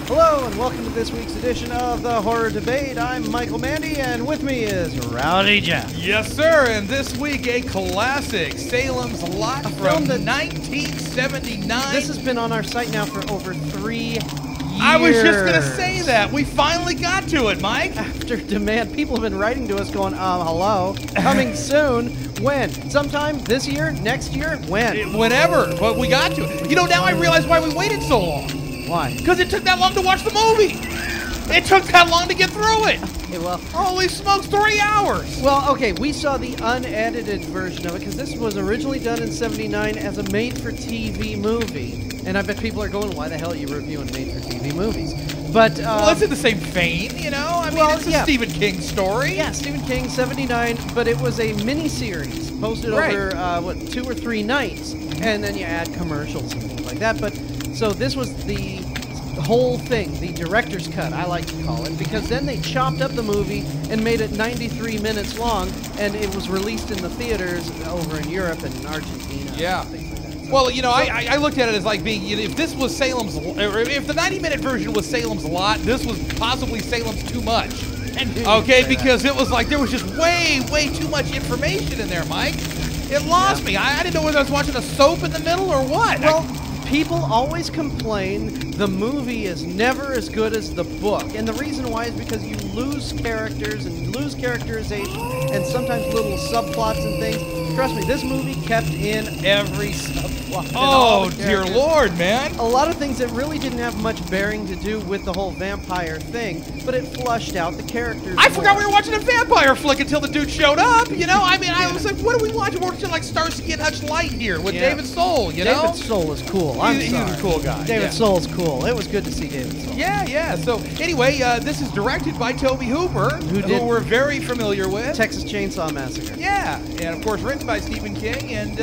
Hello and welcome to this week's edition of the Horror Debate. I'm Michael Mandy and with me is Rowdy Jeff. Yes, sir. And this week a classic, Salem's Lot from 1979. This has been on our site now for over 3 years. I was just going to say that. We finally got to it, Mike. After demand, people have been writing to us going, hello, coming soon. When? Sometime this year? Next year? When? Whenever. But we got to it. You know, now I realize why we waited so long. Why? Because it took that long to watch the movie. It took that long to get through it. Okay, well, holy smokes, 3 hours. Well, okay, we saw the unedited version of it because this was originally done in '79 as a made-for-TV movie. And I bet people are going, why the hell are you reviewing made-for-TV movies? But well, it's in the same vein, you know? I mean, it's a Stephen King story. Yeah, Stephen King, '79, but it was a mini-series posted over, 2 or 3 nights. And then you add commercials and things like that. But so this was the whole thing, the director's cut, I like to call it, because then they chopped up the movie and made it 93 minutes long, and it was released in the theaters over in Europe and Argentina. Yeah. And things like that. So, well, you know, I looked at it as like being, if this was Salem's, or if the 90-minute version was Salem's Lot, this was possibly Salem's Too Much. Okay, because it was like there was just way too much information in there, Mike. It lost me. I didn't know whether I was watching a soap in the middle or what. Well, people always complain the movie is never as good as the book. And the reason why is because you lose characters and lose characterization and sometimes little subplots and things. Trust me, this movie kept in every subplot. Oh, dear Lord, man. A lot of things that really didn't have much bearing to do with the whole vampire thing, but it flushed out the characters. I forgot we were watching a vampire flick until the dude showed up, you know? I mean, I was like, what are we watching? We're watching like Starsky and Hutch Light here with David Soul, you know? David Soul is cool. He's a cool guy. David Soul's cool. It was good to see David Soul. Yeah. So anyway, this is directed by Tobe Hooper, who we're very familiar with. Texas Chainsaw Massacre. Yeah, and of course written by Stephen King. And,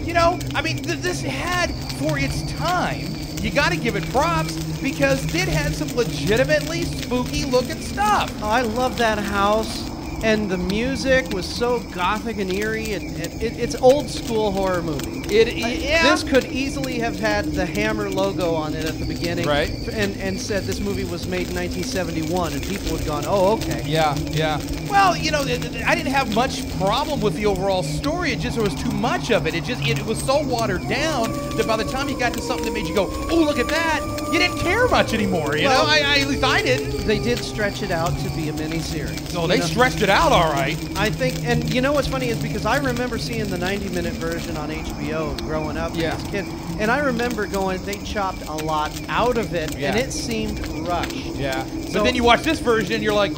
you know, I mean, this had, for its time, you got to give it props because it had some legitimately spooky looking stuff. Oh, I love that house. And the music was so gothic and eerie. It's old school horror movie. This could easily have had the Hammer logo on it at the beginning. Right. And said this movie was made in 1971, and people would have gone, oh, okay. Yeah. Well, you know, I didn't have much problem with the overall story. It just there was too much of it. It was so watered down that by the time you got to something that made you go, oh, look at that, you didn't care much anymore. You know, at least I didn't. They did stretch it out to be a miniseries. Oh, they stretched it out all right. I think, and you know what's funny is because I remember seeing the 90-minute version on HBO growing up as a kid, and I remember going, they chopped a lot out of it, and it seemed rushed. Yeah. But then you watch this version, and you're like,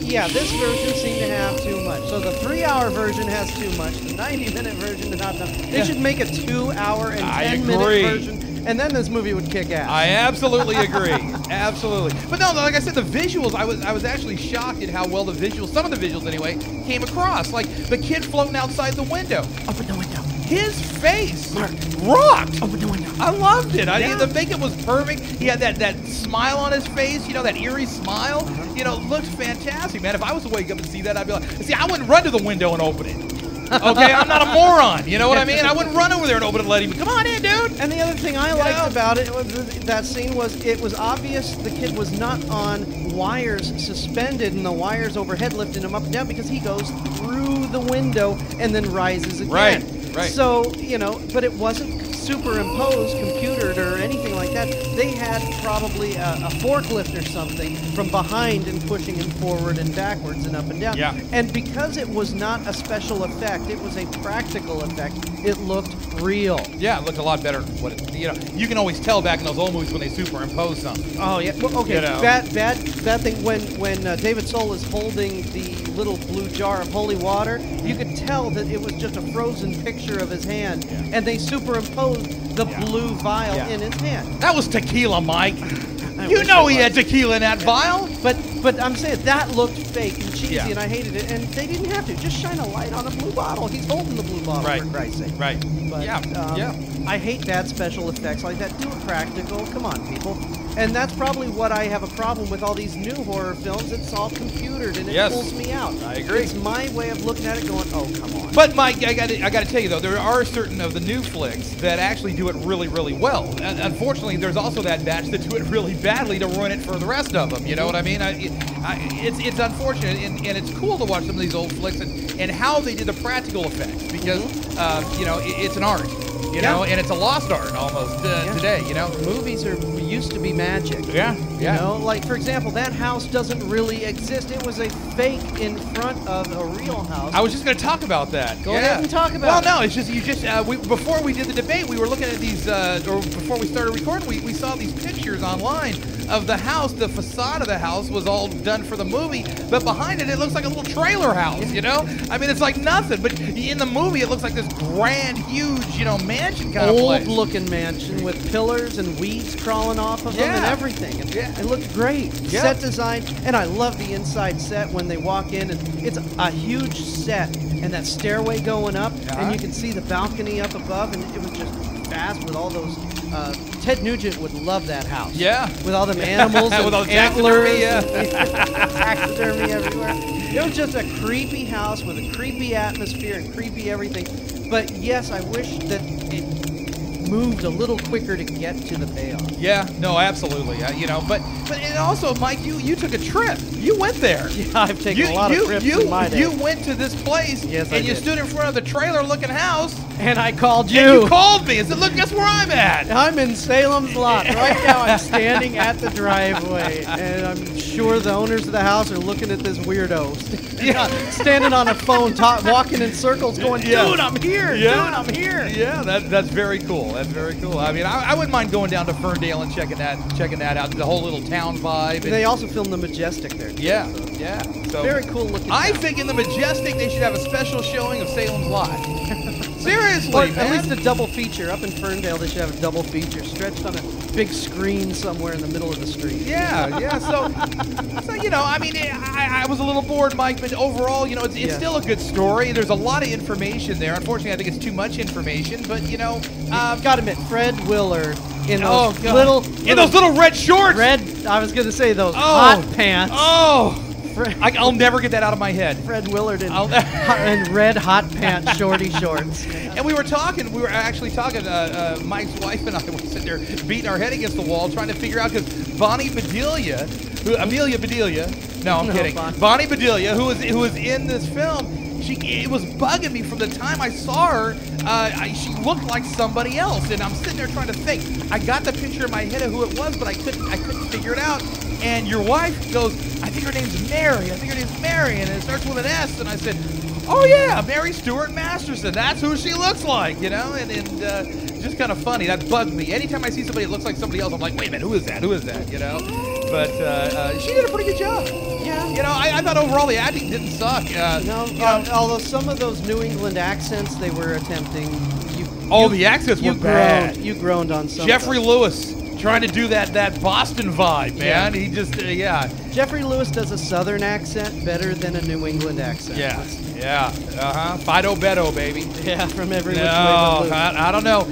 yeah, this version seemed to have too much. So the 3-hour version has too much. The 90-minute version is not enough. They should make a 2-hour and 10-minute version. And then this movie would kick ass. I absolutely agree. Absolutely. But no, like I said, the visuals, I was actually shocked at how well the visuals, some of the visuals anyway, came across. Like the kid floating outside the window. Open the window. His face rocked. Open the window. I loved it. The makeup was perfect. He had that smile on his face, you know, that eerie smile. You know, looked fantastic, man. If I was to wake up and see that, I'd be like, see, I wouldn't run to the window and open it. Okay, I'm not a moron. You know what I mean? I wouldn't run over there and open it and let him. Come on in, dude. And the other thing I liked about it, that scene was it was obvious the kid was not on wires suspended and the wires overhead lifting him up and down because he goes through the window and then rises again. Right. So, you know, but it wasn't superimposed, computered, or anything like that. They had probably a forklift or something from behind and pushing him forward and backwards and up and down. Yeah. And because it was not a special effect, it was a practical effect, it looked real. Yeah, it looked a lot better. You can always tell back in those old movies when they superimpose something. Oh, yeah. Well, okay, you know. bad thing. When David Soul is holding the little blue jar of holy water, you could tell that it was just a frozen picture of his hand, and they superimposed the blue vial in his hand. That was tequila, Mike. You know he had tequila in that vial. But I'm saying that looked fake and cheesy, and I hated it. And they didn't have to. Just shine a light on a blue bottle. He's holding the blue bottle, for Christ's sake. Right. But, I hate bad special effects like that. Do it practical. Come on, people. And that's probably what I have a problem with all these new horror films. It's all computered, and it pulls me out. I agree. It's my way of looking at it going, oh, come on. But, Mike, I got to tell you, though, there are certain of the new flicks that actually do it really, really well. And unfortunately, there's also that batch that do it really badly to ruin it for the rest of them. You know what I mean? It's unfortunate, and it's cool to watch some of these old flicks and how they did the practical effects because, you know, it's an art. You know, and it's a lost art almost today, you know. Movies used to be magic. Yeah, You know, like, for example, that house doesn't really exist. It was a fake in front of a real house. I was just going to talk about that. Go ahead and talk about it. Well, no, it's just, before we did the debate, we were looking at these, or before we started recording, we saw these pictures online of the house. The facade of the house was all done for the movie, but behind it looks like a little trailer house, you know? I mean, it's like nothing, but in the movie, it looks like this grand, huge, you know, mansion kind of place. Old-looking mansion with pillars and weeds crawling off of them and everything. And it looked great. Yeah. Set design, and I love the inside set when they walk in, and it's a huge set, and that stairway going up, and you can see the balcony up above, and it was just fast with all those. Ted Nugent would love that house. Yeah. With all them animals and with all the antlers. taxidermy, Taxidermy everywhere. It was just a creepy house with a creepy atmosphere and creepy everything. But yes, I wish that it moved a little quicker to get to the payoff. Yeah, no, absolutely. You know, but and also, Mike, you took a trip. You went there. Yeah, I've taken a lot of trips in my day. You went to this place, and you stood in front of the trailer-looking house. And I called you. And you called me and said, look, guess where I'm at? I'm in Salem's lot. Right now I'm standing at the driveway, and I'm sure the owners of the house are looking at this weirdo standing on a phone, walking in circles going, dude, I'm here. Dude, I'm here. Yeah, that's very cool. That's very cool. I mean, I wouldn't mind going down to Ferndale and checking that out, the whole little town vibe. They also filmed the Majestic there, too. Yeah, so. yeah. So very cool looking I town. think in the Majestic they should have a special showing of Salem's Lot. Seriously, or man. at least a double feature. Up in Ferndale, they should have a double feature stretched on a big screen somewhere in the middle of the street. Yeah, yeah. So you know, I mean, I was a little bored, Mike, but overall, you know, it's still a good story. There's a lot of information there. Unfortunately, I think it's too much information, but you know, got to admit, Fred Willard in those those little red shorts. I was gonna say those hot pants. Oh. I'll never get that out of my head. Fred Willard in red hot pants, shorty shorts. And we were actually talking, Mike's wife and I were sitting there beating our head against the wall trying to figure out, because Bonnie Bedelia, Amelia Bedelia, I'm kidding. Bonnie Bedelia, who was in this film, it was bugging me from the time I saw her. She looked like somebody else, and I'm sitting there trying to think. I got the picture in my head of who it was, but I couldn't figure it out. And your wife goes, I think her name's Mary. And it starts with an S. And I said, oh yeah, Mary Stuart Masterson. That's who she looks like, you know. And just kind of funny. That bugged me. Anytime I see somebody that looks like somebody else, I'm like, wait a minute, who is that? You know. But she did a pretty good job. Yeah. You know, I thought overall the acting didn't suck. Although some of those New England accents they were attempting. The accents were bad. You groaned on some. Jeffrey Lewis trying to do that Boston vibe, man. He just, Jeffrey Lewis does a Southern accent better than a New England accent. Yeah. Fido Beto, baby. Yeah, from every which way. I don't know.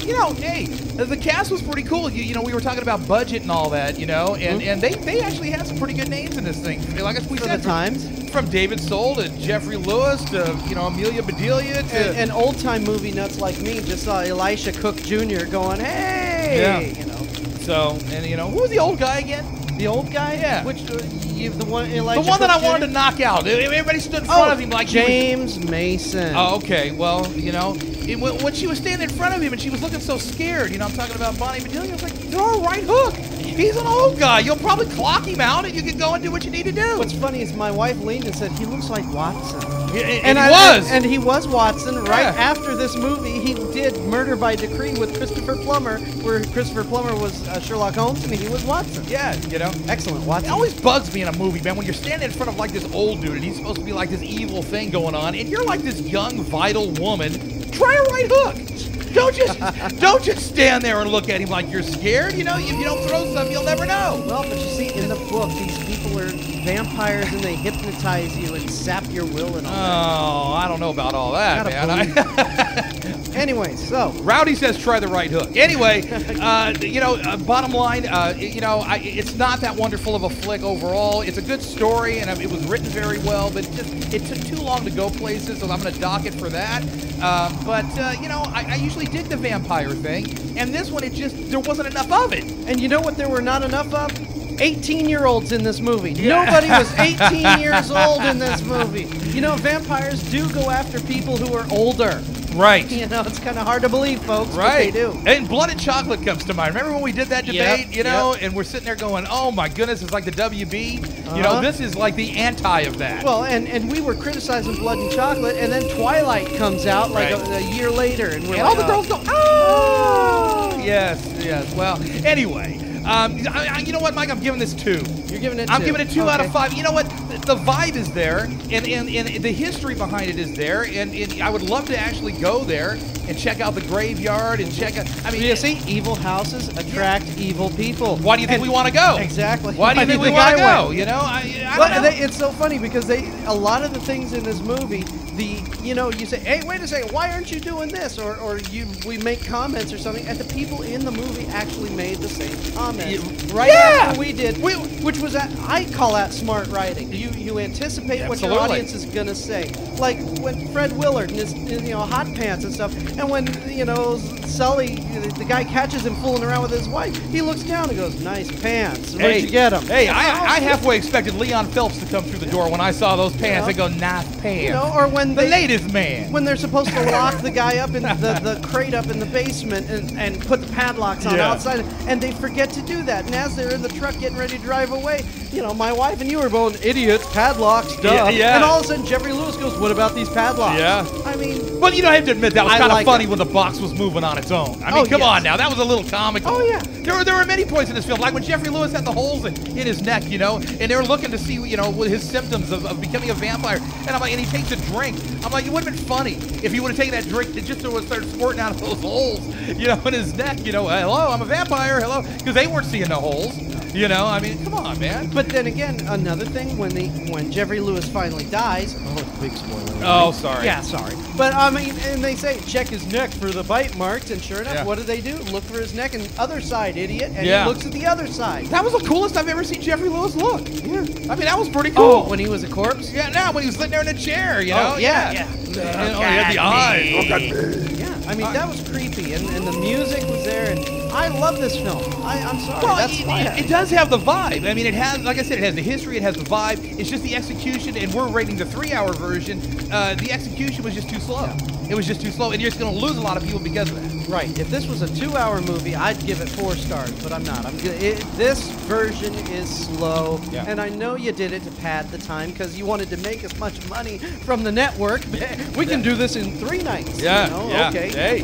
You know, hey, the cast was pretty cool. You know, we were talking about budget and all that, you know, and they actually had some pretty good names in this thing. Like we said, the times. From David Soul to Jeffrey Lewis to, you know, Amelia Bedelia to... And old-time movie nuts like me just saw Elisha Cook Jr. going, hey! You know. So, and, you know, who was the old guy again? The old guy? Yeah. Which, the one, Elisha The one that Cook I wanted Jr.? to knock out. Everybody stood in front of him like James Mason. Oh, okay. Well, you know, when she was standing in front of him and she was looking so scared, you know, I'm talking about Bonnie Bedelia, I was like, throw a right hook. He's an old guy. You'll probably clock him out and you can go and do what you need to do. What's funny is my wife leaned and said, he looks like Watson. And he was Watson. Right after this movie, he did Murder by Decree with Christopher Plummer, where Christopher Plummer was Sherlock Holmes and he was Watson. Yeah, you know. Excellent, Watson. It always bugs me in a movie, man, when you're standing in front of like this old dude and he's supposed to be like this evil thing going on, and you're like this young, vital woman. Try a right hook. Don't just stand there and look at him like you're scared. You know, if you don't throw something, you'll never know. Well, but you see, in the book, these people are vampires and they hypnotize you and sap your will and all that. Oh, I don't know about all that, man. Anyway, so Rowdy says try the right hook. Anyway, bottom line, it's not that wonderful of a flick overall. It's a good story, and it was written very well, but it took too long to go places, so I'm going to dock it for that. I usually dig the vampire thing, and this one, there wasn't enough of it. And you know what there were not enough of? 18-year-olds in this movie. Yeah. Nobody was 18 years old in this movie. You know, vampires do go after people who are older. Right. You know, it's kind of hard to believe, folks, right. but they do. And Blood and Chocolate comes to mind. Remember when we did that debate, and we're sitting there going, oh, my goodness, it's like the WB. You know, this is like the anti of that. Well, and we were criticizing Blood and Chocolate, and then Twilight comes out like a year later. And we're all the girls go, oh! Yes. Well, anyway. You know what, Mike? I'm giving this 2. You're giving it 2. I'm giving it 2 out of 5. You know what? The vibe is there, and the history behind it is there, and I would love to actually go there and check out the graveyard and check out. I mean, you see, evil houses attract evil people. Why do you think we want to go? Exactly. Why do you think we want to go? You know, I don't know. It's so funny because a lot of the things in this movie, you say, hey, wait a second, why aren't you doing this? Or we make comments or something, and the people in the movie actually made the same comments after we did, which was I call that smart writing. You anticipate what your audience is gonna say, like when Fred Willard and his hot pants and stuff, and when Sully, the guy catches him fooling around with his wife, he looks down and goes, nice pants. Where'd you get them? Hey, I halfway expected Leon Phelps to come through the door when I saw those pants. I go, nice pants. Or when the latest man. When they're supposed to lock the guy up in the crate up in the basement and put the padlocks on outside, and they forget to do that. And as they're in the truck getting ready to drive away, my wife and you were both idiots, padlocks, duh. Yeah. And all of a sudden, Jeffrey Lewis goes, what about these padlocks? Yeah. I mean... Well, I have to admit, that was kind of funny when the box was moving on its own. I mean, come on now. That was a little comical. Oh, yeah. There were many points in this film, like when Jeffrey Lewis had the holes in his neck, and they were looking to see, his symptoms of becoming a vampire. And I'm like, and he takes a drink. I'm like, it would have been funny if he would have taken that drink and just started squirting out of those holes, in his neck. Hello, I'm a vampire. Hello, because they weren't seeing no holes. I mean, come on, man. But then again, another thing, when Jeffrey Lewis finally dies, big spoiler. Oh, sorry. Yeah, sorry. But I mean, and they say check his neck for the bite marks, and sure enough, what do they do? Look for his neck, and other side, idiot, and he looks at the other side. That was the coolest I've ever seen Jeffrey Lewis look. Yeah, I mean that was pretty cool. Oh, when he was a corpse? Yeah, now when he was sitting there in a chair, he had the eyes. Look at me. Yeah, I mean that was creepy, and the music was there, and I love this film. I'm sorry. Well, it does have the vibe. I mean, it has, like I said, it has the history, it has the vibe. It's just the execution, and we're rating the 3-hour version. The execution was just too slow. Yeah. It was just too slow, and you're just going to lose a lot of people because of that. Right. If this was a 2-hour movie, I'd give it 4 stars, but I'm not. This version is slow, and I know you did it to pad the time because you wanted to make as much money from the network. We can do this in 3 nights. Yeah. Okay. Hey.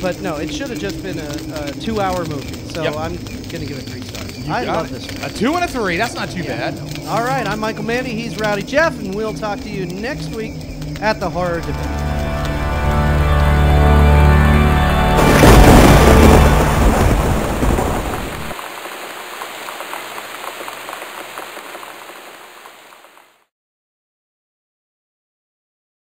But no, it should have just been a 2-hour movie. So I'm going to give it 3 stars. I love this one. A 2 and a 3. That's not too bad. All right. I'm Michael Mandy. He's Rowdy Jeff, and we'll talk to you next week at the Horror Debate.